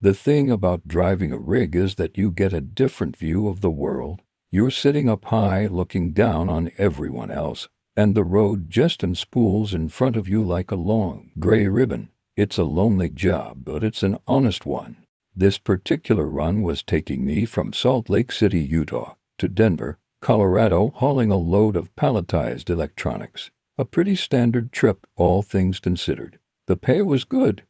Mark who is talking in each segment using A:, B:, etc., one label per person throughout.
A: The thing about driving a rig is that you get a different view of the world. You're sitting up high looking down on everyone else, and the road just unspools in front of you like a long, gray ribbon. It's a lonely job, but it's an honest one. This particular run was taking me from Salt Lake City, Utah, to Denver, Colorado, hauling a load of palletized electronics. A pretty standard trip, all things considered. The pay was good.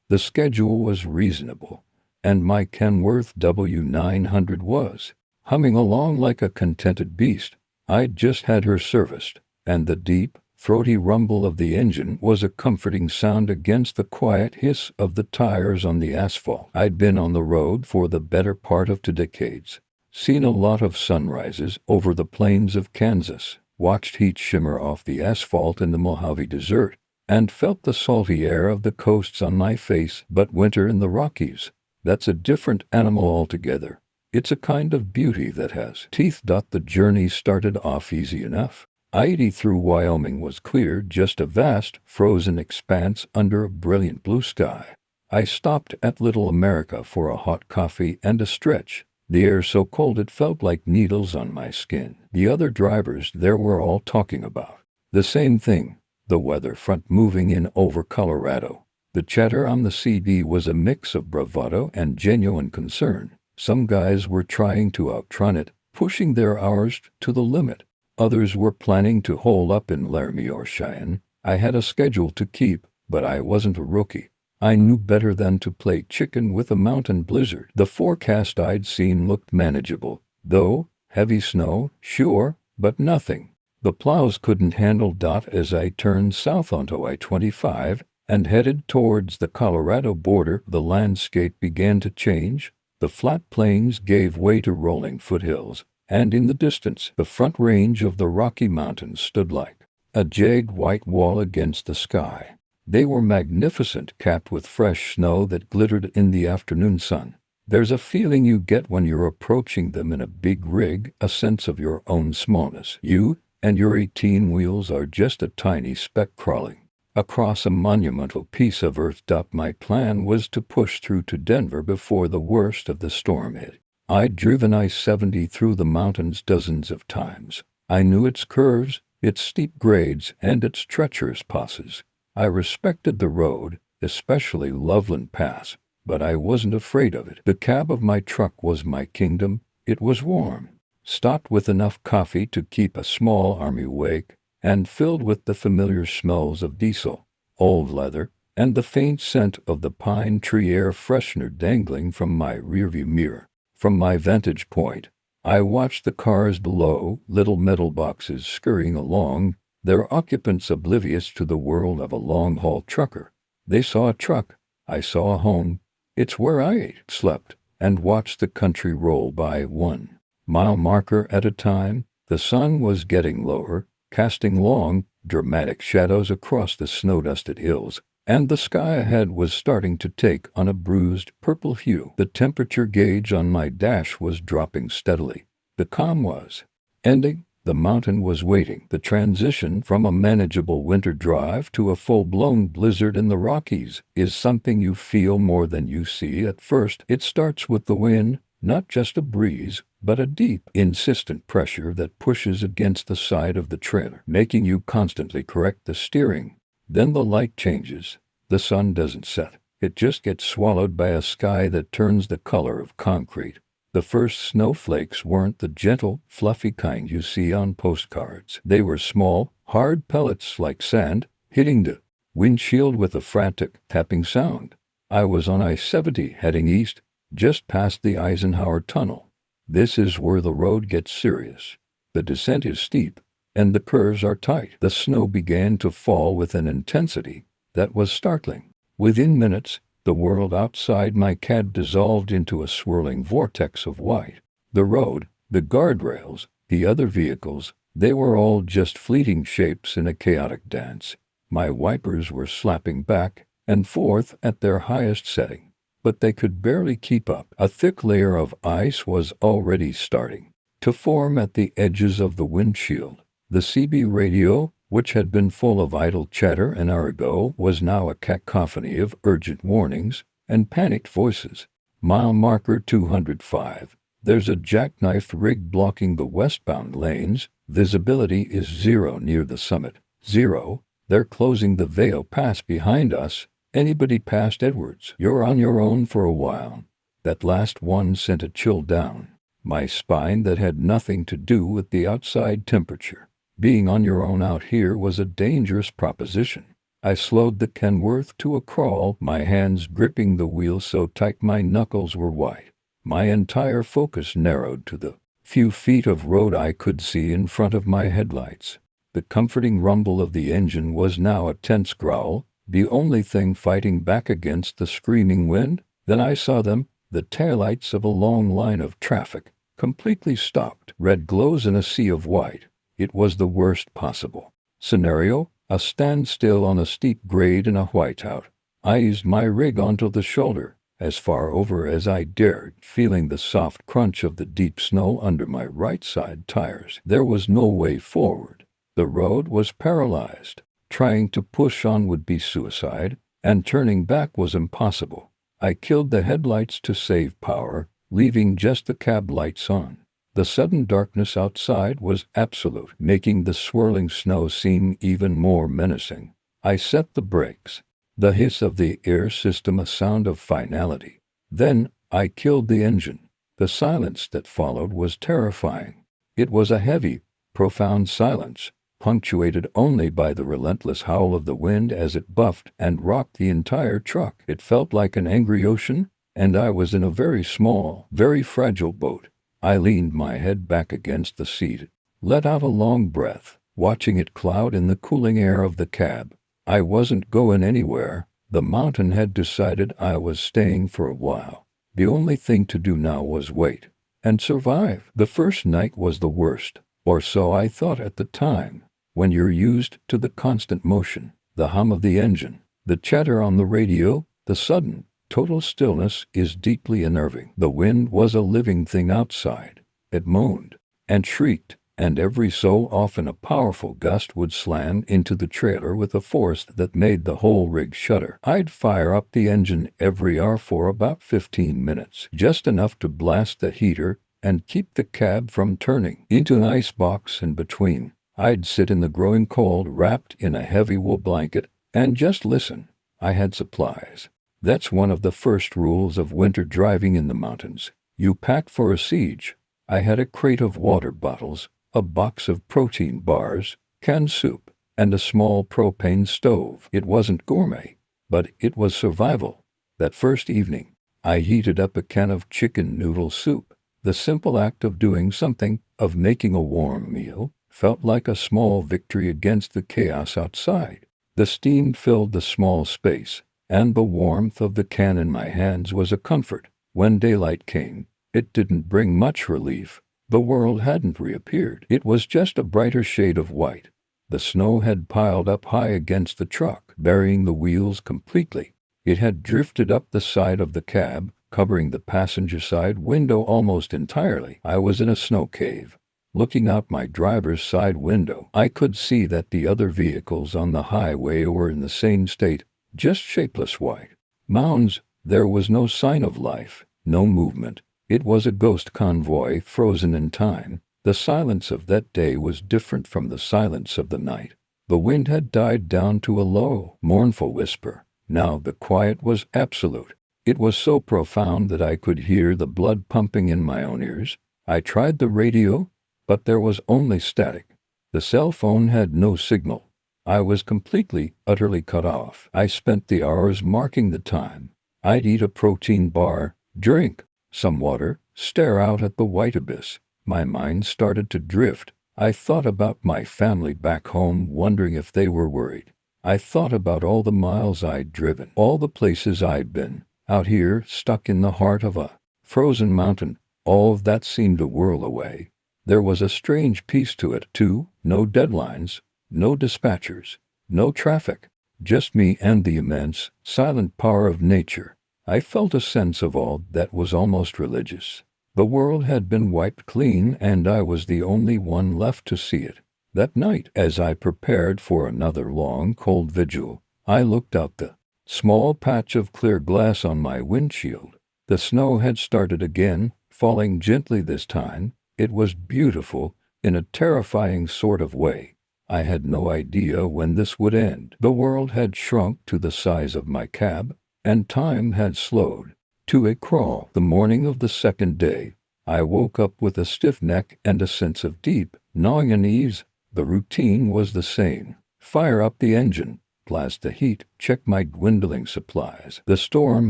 A: The schedule was reasonable, and my Kenworth W900 was humming along like a contented beast. I'd just had her serviced, and the deep, throaty rumble of the engine was a comforting sound against the quiet hiss of the tires on the asphalt. I'd been on the road for the better part of 2 decades, seen a lot of sunrises over the plains of Kansas, watched heat shimmer off the asphalt in the Mojave Desert, and felt the salty air of the coasts on my face. But winter in the Rockies, that's a different animal altogether. It's a kind of beauty that has teeth. The journey started off easy enough. I-80 through Wyoming was clear, just a vast, frozen expanse under a brilliant blue sky. I stopped at Little America for a hot coffee and a stretch, the air so cold it felt like needles on my skin. The other drivers there were all talking about the same thing, the weather front moving in over Colorado. The chatter on the CD was a mix of bravado and genuine concern. Some guys were trying to outrun it, pushing their hours to the limit. Others were planning to hole up in Laramie or Cheyenne. I had a schedule to keep, but I wasn't a rookie. I knew better than to play chicken with a mountain blizzard. The forecast I'd seen looked manageable, though heavy snow, sure, but nothing the plows couldn't handle. As I turned south onto I-25 and headed towards the Colorado border, the landscape began to change. The flat plains gave way to rolling foothills, and in the distance, the front range of the Rocky Mountains stood like a jagged white wall against the sky. They were magnificent, capped with fresh snow that glittered in the afternoon sun. There's a feeling you get when you're approaching them in a big rig, a sense of your own smallness. You and your 18 wheels are just a tiny speck crawling across a monumental piece of earth. My plan was to push through to Denver before the worst of the storm hit. I'd driven I-70 through the mountains dozens of times. I knew its curves, its steep grades, and its treacherous passes. I respected the road, especially Loveland Pass, but I wasn't afraid of it. The cab of my truck was my kingdom. It was warm, stocked with enough coffee to keep a small army awake, and filled with the familiar smells of diesel, old leather, and the faint scent of the pine tree air freshener dangling from my rearview mirror. From my vantage point, I watched the cars below, little metal boxes scurrying along, their occupants oblivious to the world of a long-haul trucker. They saw a truck. I saw a home. It's where I slept and watched the country roll by 1-mile marker at a time. The sun was getting lower, casting long, dramatic shadows across the snow-dusted hills, and the sky ahead was starting to take on a bruised purple hue. The temperature gauge on my dash was dropping steadily. The calm was ending. The mountain was waiting. The transition from a manageable winter drive to a full-blown blizzard in the Rockies is something you feel more than you see at first. It starts with the wind, not just a breeze, but a deep, insistent pressure that pushes against the side of the trailer, making you constantly correct the steering. Then the light changes. The sun doesn't set. It just gets swallowed by a sky that turns the color of concrete. The first snowflakes weren't the gentle, fluffy kind you see on postcards. They were small, hard pellets like sand, hitting the windshield with a frantic tapping sound. I was on I-70 heading east, just past the Eisenhower Tunnel. This is where the road gets serious. The descent is steep, and the curves are tight. The snow began to fall with an intensity that was startling. Within minutes, the world outside my cab dissolved into a swirling vortex of white. The road, the guardrails, the other vehicles, they were all just fleeting shapes in a chaotic dance. My wipers were slapping back and forth at their highest setting, but they could barely keep up. A thick layer of ice was already starting to form at the edges of the windshield. The CB radio, which had been full of idle chatter an hour ago, was now a cacophony of urgent warnings. and panicked voices. Mile marker 205. There's a jackknife rig blocking the westbound lanes. Visibility is 0 near the summit. 0. They're closing the Vale Pass behind us. Anybody past Edwards, you're on your own for a while. That last one sent a chill down my spine that had nothing to do with the outside temperature. Being on your own out here was a dangerous proposition. I slowed the Kenworth to a crawl, my hands gripping the wheel so tight my knuckles were white. My entire focus narrowed to the few feet of road I could see in front of my headlights. The comforting rumble of the engine was now a tense growl, the only thing fighting back against the screaming wind. Then I saw them, the taillights of a long line of traffic, completely stopped, red glows in a sea of white. It was the worst possible scenario, a standstill on a steep grade in a whiteout. I eased my rig onto the shoulder, as far over as I dared, feeling the soft crunch of the deep snow under my right side tires. There was no way forward. The road was paralyzed. Trying to push on would be suicide, and turning back was impossible. I killed the headlights to save power, leaving just the cab lights on. The sudden darkness outside was absolute, making the swirling snow seem even more menacing. I set the brakes. The hiss of the air system a sound of finality. Then I killed the engine. The silence that followed was terrifying. It was a heavy, profound silence, punctuated only by the relentless howl of the wind as it buffed and rocked the entire truck. It felt like an angry ocean, and I was in a very small, very fragile boat. I leaned my head back against the seat, let out a long breath, watching it cloud in the cooling air of the cab. I wasn't going anywhere. The mountain had decided I was staying for a while. The only thing to do now was wait and survive. The first night was the worst, or so I thought at the time. When you're used to the constant motion, the hum of the engine, the chatter on the radio, the sudden, total stillness is deeply unnerving. The wind was a living thing outside. It moaned and shrieked, and every so often a powerful gust would slam into the trailer with a force that made the whole rig shudder. I'd fire up the engine every hour for about 15 minutes, just enough to blast the heater and keep the cab from turning into an icebox in between. I'd sit in the growing cold wrapped in a heavy wool blanket and just listen. I had supplies. That's one of the first rules of winter driving in the mountains. You pack for a siege. I had a crate of water bottles, a box of protein bars, canned soup, and a small propane stove. It wasn't gourmet, but it was survival. That first evening, I heated up a can of chicken noodle soup. The simple act of doing something, of making a warm meal, felt like a small victory against the chaos outside. The steam filled the small space, and the warmth of the can in my hands was a comfort. When daylight came, it didn't bring much relief. The world hadn't reappeared. It was just a brighter shade of white. The snow had piled up high against the truck, burying the wheels completely. It had drifted up the side of the cab, covering the passenger side window almost entirely. I was in a snow cave. Looking out my driver's side window, I could see that the other vehicles on the highway were in the same state, just shapeless white mounds. There was no sign of life, no movement. It was a ghost convoy frozen in time. The silence of that day was different from the silence of the night. The wind had died down to a low, mournful whisper. Now the quiet was absolute. It was so profound that I could hear the blood pumping in my own ears. I tried the radio, but there was only static. The cell phone had no signal. I was completely, utterly cut off. I spent the hours marking the time. I'd eat a protein bar, drink some water, stare out at the white abyss. My mind started to drift. I thought about my family back home, wondering if they were worried. I thought about all the miles I'd driven, all the places I'd been. Out here, stuck in the heart of a frozen mountain, all of that seemed a whirl away. There was a strange peace to it, too. No deadlines, no dispatchers, no traffic, just me and the immense, silent power of nature. I felt a sense of awe that was almost religious. The world had been wiped clean, and I was the only one left to see it. That night, as I prepared for another long, cold vigil, I looked out the Small patch of clear glass on my windshield. The snow had started again, falling gently this time. It was beautiful, in a terrifying sort of way. I had no idea when this would end. The world had shrunk to the size of my cab, and time had slowed to a crawl. The morning of the second day, I woke up with a stiff neck and a sense of deep, gnawing unease. The routine was the same. Fire up the engine, blast the heat, check my dwindling supplies. The storm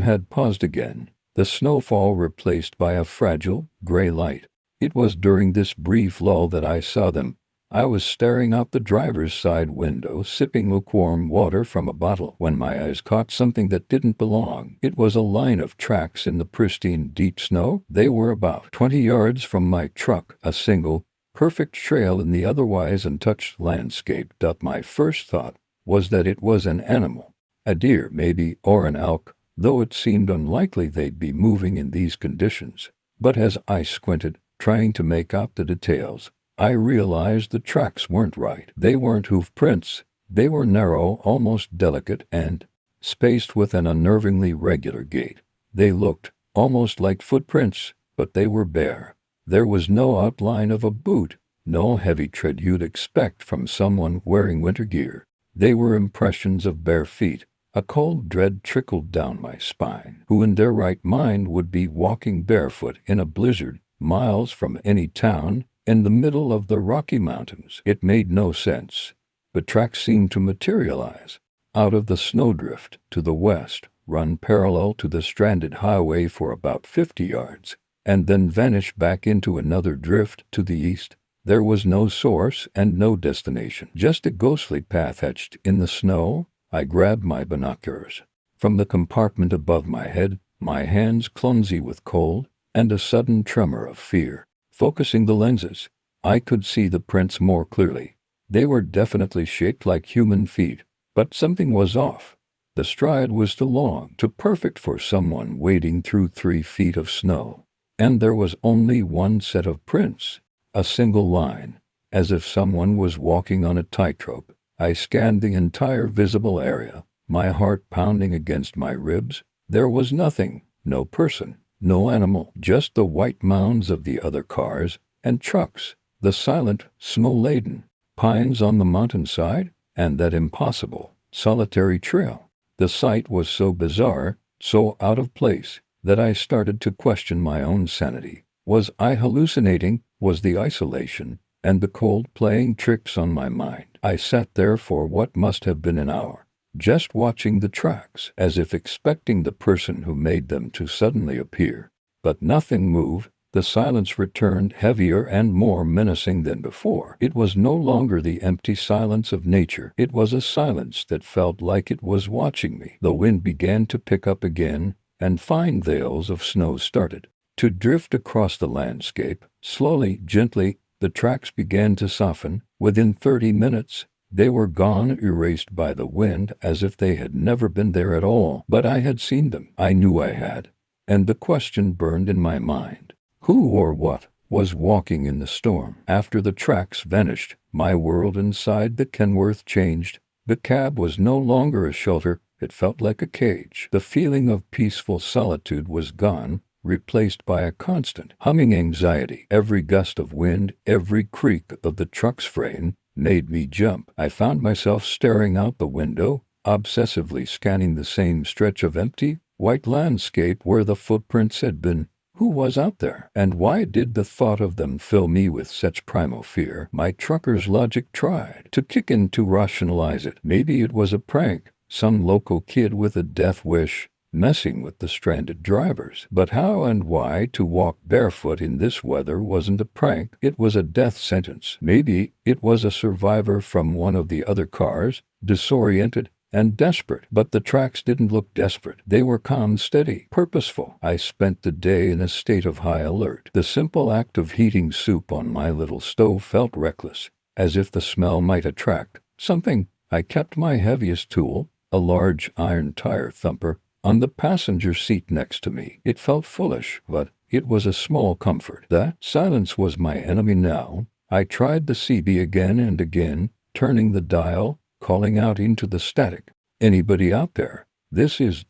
A: had paused again, the snowfall replaced by a fragile, gray light. It was during this brief lull that I saw them. I was staring out the driver's side window, sipping lukewarm water from a bottle, when my eyes caught something that didn't belong. It was a line of tracks in the pristine, deep snow. They were about 20 yards from my truck, a single, perfect trail in the otherwise untouched landscape. My first thought was that it was an animal, a deer maybe, or an elk, though it seemed unlikely they'd be moving in these conditions. But as I squinted, trying to make out the details, I realized the tracks weren't right. They weren't hoof prints. They were narrow, almost delicate, and spaced with an unnervingly regular gait. They looked almost like footprints, but they were bare. There was no outline of a boot, no heavy tread you'd expect from someone wearing winter gear. They were impressions of bare feet. A cold dread trickled down my spine. Who in their right mind would be walking barefoot in a blizzard, miles from any town, in the middle of the Rocky Mountains? It made no sense. The tracks seemed to materialize out of the snowdrift to the west, run parallel to the stranded highway for about 50 yards, and then vanish back into another drift to the east. There was no source and no destination, just a ghostly path etched in the snow. I grabbed my binoculars from the compartment above my head, my hands clumsy with cold, and a sudden tremor of fear. Focusing the lenses, I could see the prints more clearly. They were definitely shaped like human feet, but something was off. The stride was too long, too perfect for someone wading through 3 feet of snow. And there was only one set of prints, a single line, as if someone was walking on a tightrope. I scanned the entire visible area, my heart pounding against my ribs. There was nothing, no person, no animal, just the white mounds of the other cars and trucks, the silent, snow-laden pines on the mountainside, and that impossible, solitary trail. The sight was so bizarre, so out of place, that I started to question my own sanity. Was I hallucinating? Was the isolation and the cold playing tricks on my mind? I sat there for what must have been an hour, just watching the tracks, as if expecting the person who made them to suddenly appear. But nothing moved. The silence returned, heavier and more menacing than before. It was no longer the empty silence of nature. It was a silence that felt like it was watching me. The wind began to pick up again, and fine veils of snow started to drift across the landscape. Slowly, gently, the tracks began to soften. Within 30 minutes, they were gone, erased by the wind, as if they had never been there at all. But I had seen them. I knew I had. And the question burned in my mind. Who or what was walking in the storm? After the tracks vanished, my world inside the Kenworth changed. The cab was no longer a shelter. It felt like a cage. The feeling of peaceful solitude was gone, replaced by a constant, humming anxiety. Every gust of wind, every creak of the truck's frame made me jump. I found myself staring out the window, obsessively scanning the same stretch of empty, white landscape where the footprints had been. Who was out there? And why did the thought of them fill me with such primal fear? My trucker's logic tried to kick in to rationalize it. Maybe it was a prank, some local kid with a death wish, messing with the stranded drivers. But how and why to walk barefoot in this weather wasn't a prank, it was a death sentence. Maybe it was a survivor from one of the other cars, disoriented and desperate. But the tracks didn't look desperate. They were calm, steady, purposeful. I spent the day in a state of high alert. The simple act of heating soup on my little stove felt reckless, as if the smell might attract something. I kept my heaviest tool, a large iron tire thumper, on the passenger seat next to me. It felt foolish, but it was a small comfort. That silence was my enemy now. I tried the CB again and again, turning the dial, calling out into the static. Anybody out there? This is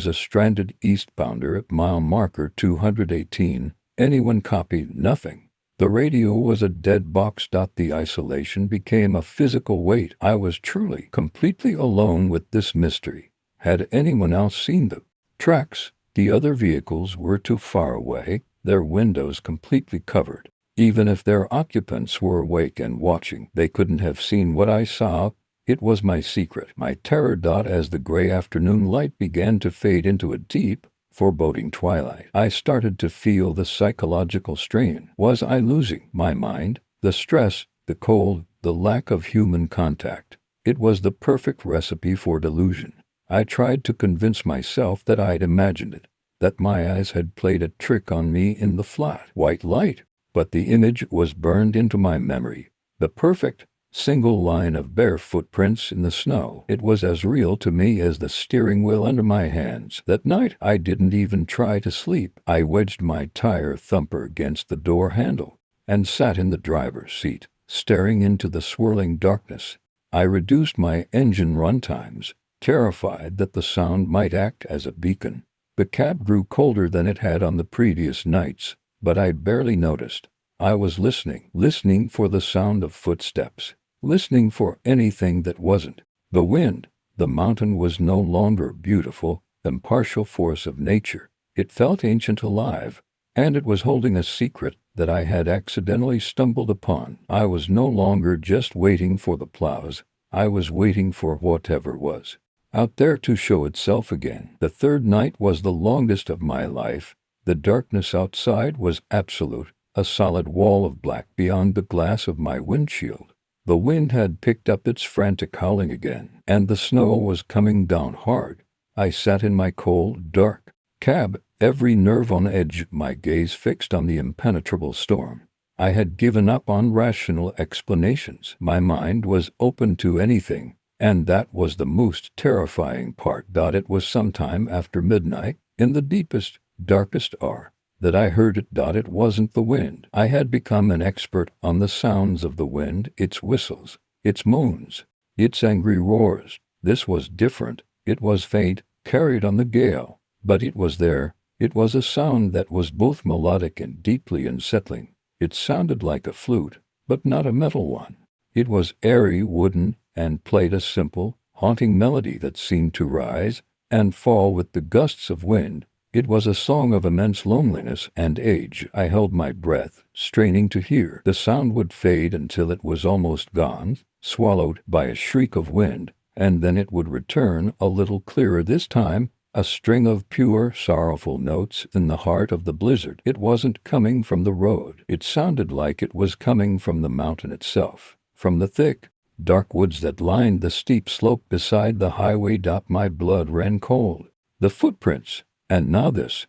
A: a stranded eastbounder at mile marker 218. Anyone copy? Nothing. The radio was a dead box. The isolation became a physical weight. I was truly, completely alone with this mystery. Had anyone else seen the tracks? The other vehicles were too far away, their windows completely covered. Even if their occupants were awake and watching, they couldn't have seen what I saw. It was my secret, my terror. As the gray afternoon light began to fade into a deep, foreboding twilight, I started to feel the psychological strain. Was I losing my mind? The stress, the cold, the lack of human contact. It was the perfect recipe for delusion. I tried to convince myself that I'd imagined it, that my eyes had played a trick on me in the flat, white light. But the image was burned into my memory. The perfect, single line of bare footprints in the snow. It was as real to me as the steering wheel under my hands. That night, I didn't even try to sleep. I wedged my tire thumper against the door handle and sat in the driver's seat, staring into the swirling darkness. I reduced my engine run times, terrified that the sound might act as a beacon. The cab grew colder than it had on the previous nights, but I barely noticed. I was listening for the sound of footsteps, listening for anything that wasn't the wind. The mountain was no longer beautiful, impartial force of nature. It felt ancient, alive, and it was holding a secret that I had accidentally stumbled upon. I was no longer just waiting for the plows. I was waiting for whatever was out there to show itself again. The third night was the longest of my life. The darkness outside was absolute, a solid wall of black beyond the glass of my windshield. The wind had picked up its frantic howling again, and the snow was coming down hard. I sat in my cold, dark cab, every nerve on edge, my gaze fixed on the impenetrable storm. I had given up on rational explanations. My mind was open to anything, and that was the most terrifying part. It was sometime after midnight, in the deepest, darkest hour, that I heard it. It wasn't the wind. I had become an expert on the sounds of the wind, its whistles, its moans, its angry roars. This was different. It was faint, carried on the gale, but it was there. It was a sound that was both melodic and deeply unsettling. It sounded like a flute, but not a metal one. It was airy, wooden, and played a simple, haunting melody that seemed to rise and fall with the gusts of wind. It was a song of immense loneliness and age. I held my breath, straining to hear. The sound would fade until it was almost gone, swallowed by a shriek of wind, and then it would return, a little clearer this time, a string of pure, sorrowful notes in the heart of the blizzard. It wasn't coming from the road. It sounded like it was coming from the mountain itself, from the thick, dark woods that lined the steep slope beside the highway. My blood ran cold. The footprints. And now this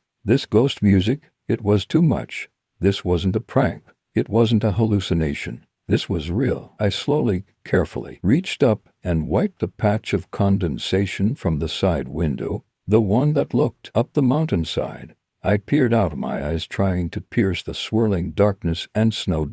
A: ghost music. It was too much. This wasn't a prank. It wasn't a hallucination. This was real. I slowly, carefully, reached up and wiped a patch of condensation from the side window, the one that looked up the mountainside. I peered out, my eyes trying to pierce the swirling darkness and snow.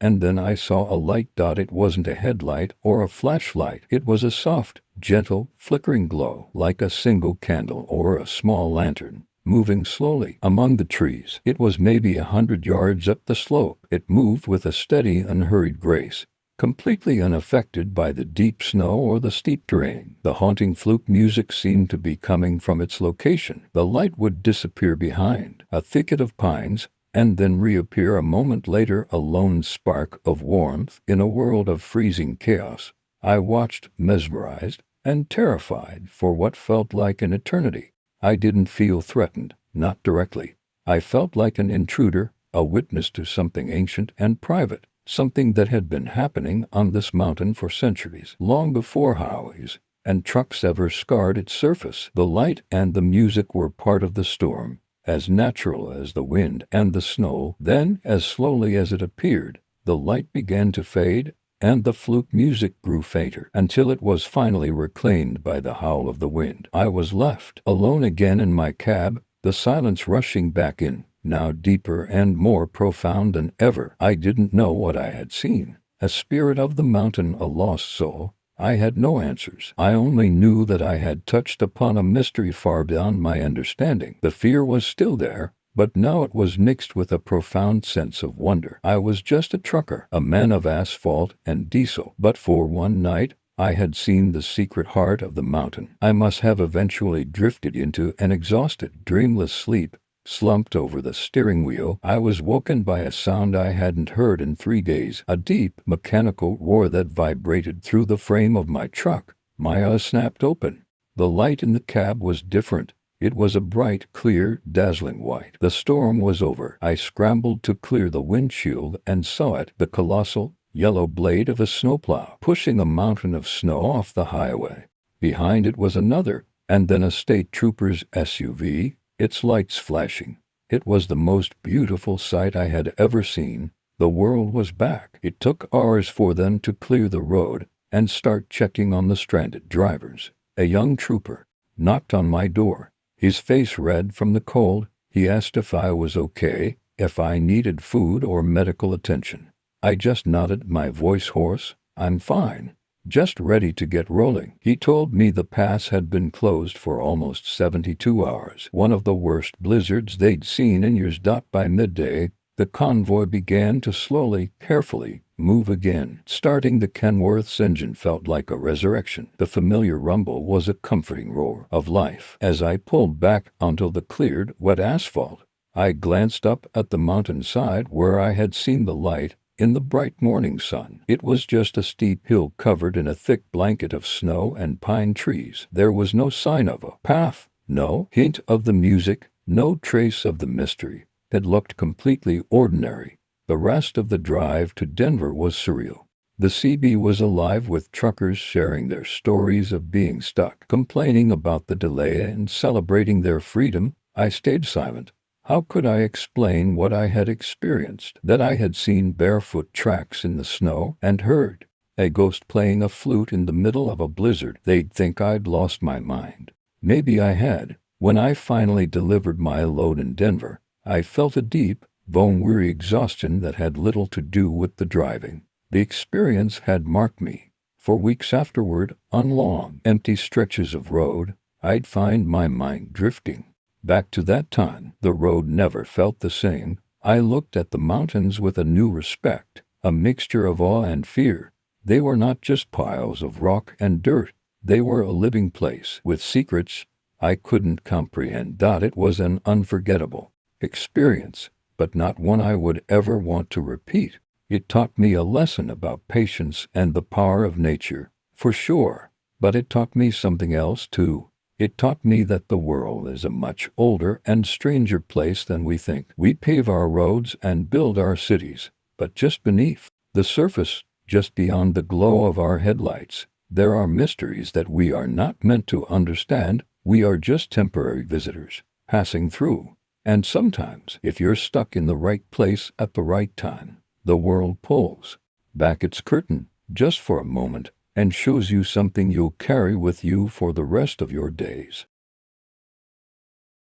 A: And then I saw a light. It wasn't a headlight or a flashlight. It was a soft, gentle, flickering glow, like a single candle or a small lantern, moving slowly among the trees. It was maybe 100 yards up the slope. It moved with a steady, unhurried grace, completely unaffected by the deep snow or the steep terrain. The haunting flute music seemed to be coming from its location. The light would disappear behind a thicket of pines, and then reappear a moment later, a lone spark of warmth in a world of freezing chaos. I watched, mesmerized and terrified, for what felt like an eternity. I didn't feel threatened, not directly. I felt like an intruder, a witness to something ancient and private, something that had been happening on this mountain for centuries, long before highways and trucks ever scarred its surface. The light and the music were part of the storm, as natural as the wind and the snow. Then, as slowly as it appeared, the light began to fade, and the flute music grew fainter, until it was finally reclaimed by the howl of the wind. I was left alone again in my cab, the silence rushing back in, now deeper and more profound than ever. I didn't know what I had seen. A spirit of the mountain, a lost soul, I had no answers. I only knew that I had touched upon a mystery far beyond my understanding. The fear was still there, but now it was mixed with a profound sense of wonder. I was just a trucker, a man of asphalt and diesel, but for one night, I had seen the secret heart of the mountain. I must have eventually drifted into an exhausted, dreamless sleep. Slumped over the steering wheel, I was woken by a sound I hadn't heard in 3 days, a deep, mechanical roar that vibrated through the frame of my truck. My eyes snapped open. The light in the cab was different. It was a bright, clear, dazzling white. The storm was over. I scrambled to clear the windshield and saw it, the colossal, yellow blade of a snowplow, pushing a mountain of snow off the highway. Behind it was another, and then a state trooper's SUV, its lights flashing. It was the most beautiful sight I had ever seen. The world was back. It took hours for them to clear the road and start checking on the stranded drivers. A young trooper knocked on my door, his face red from the cold. He asked if I was okay, if I needed food or medical attention. I just nodded, my voice hoarse. "I'm fine. Just ready to get rolling." He told me the pass had been closed for almost 72 hours, one of the worst blizzards they'd seen in years. By midday, the convoy began to slowly, carefully move again. Starting the Kenworth's engine felt like a resurrection. The familiar rumble was a comforting roar of life. As I pulled back onto the cleared, wet asphalt, I glanced up at the mountainside where I had seen the light in the bright morning sun. It was just a steep hill covered in a thick blanket of snow and pine trees. There was no sign of a path, no hint of the music, no trace of the mystery. It looked completely ordinary. The rest of the drive to Denver was surreal. The CB was alive with truckers sharing their stories of being stuck, complaining about the delay and celebrating their freedom. I stayed silent. How could I explain what I had experienced? That I had seen barefoot tracks in the snow and heard a ghost playing a flute in the middle of a blizzard. They'd think I'd lost my mind. Maybe I had. When I finally delivered my load in Denver, I felt a deep, bone-weary exhaustion that had little to do with the driving. The experience had marked me. For weeks afterward, on long, empty stretches of road, I'd find my mind drifting back to that time. The road never felt the same. I looked at the mountains with a new respect, a mixture of awe and fear. They were not just piles of rock and dirt. They were a living place with secrets I couldn't comprehend. It was an unforgettable experience, but not one I would ever want to repeat. It taught me a lesson about patience and the power of nature, for sure, but it taught me something else too. It taught me that the world is a much older and stranger place than we think. We pave our roads and build our cities, but just beneath the surface, just beyond the glow of our headlights, there are mysteries that we are not meant to understand. We are just temporary visitors, passing through. And sometimes, if you're stuck in the right place at the right time, the world pulls back its curtain just for a moment and shows you something you'll carry with you for the rest of your days.